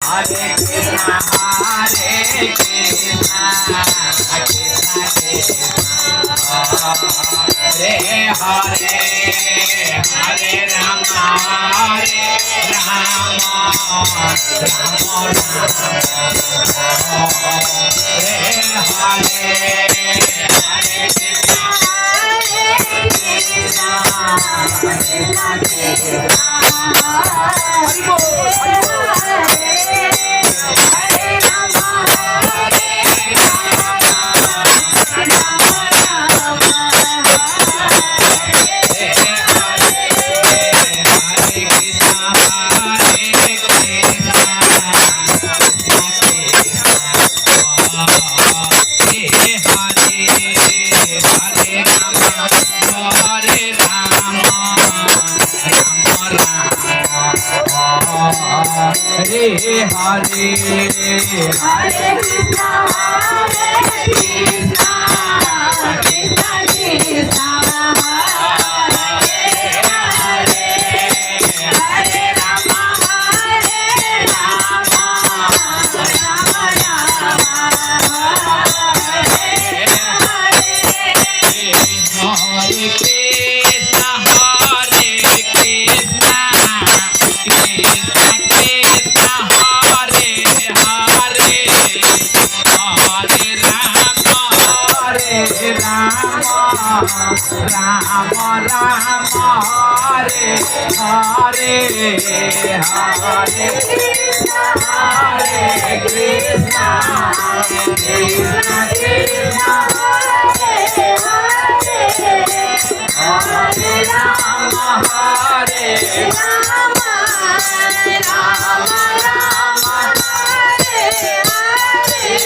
Hare Krishna, Hare Krishna, Krishna Krishna, Hare Hare, Hare Rama, Hare Rama, Rama Rama, Hare Hare, Hare Krishna, Krishna Krishna, Hare Hare, Hare Krishna, Hare Krishna, Krishna Krishna, Hare Hare, Hare Rama, Hare Rama, Rama Rama, Hare Hare, Hare Krishna, Hare Krishna, Krishna Krishna, Hare Hare, Hare Rama, Hare Rama, Rama Rama, Hare Hare, Hare Krishna, Hare Krishna, Krishna Krishna, Hare Hare, Hare Rama, Hare Rama, Rama Rama, Hare Hare,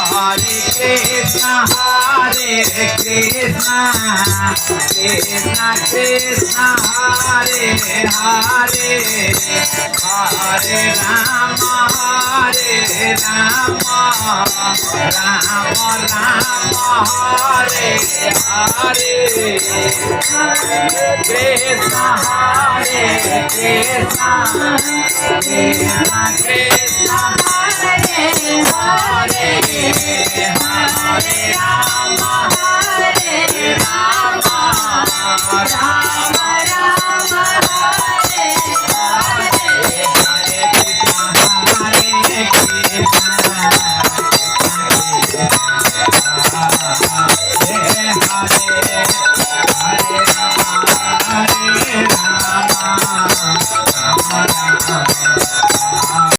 Hare Krishna, Hare Krishna, Krishna Krishna, Hare Hare, Hare Rama, Hare Rama, Rama Rama, Hare Hare, Krishna, Hare Krishna, Krishna Krishna, Hare Hare, Hare Rama, Hare Rama, Rama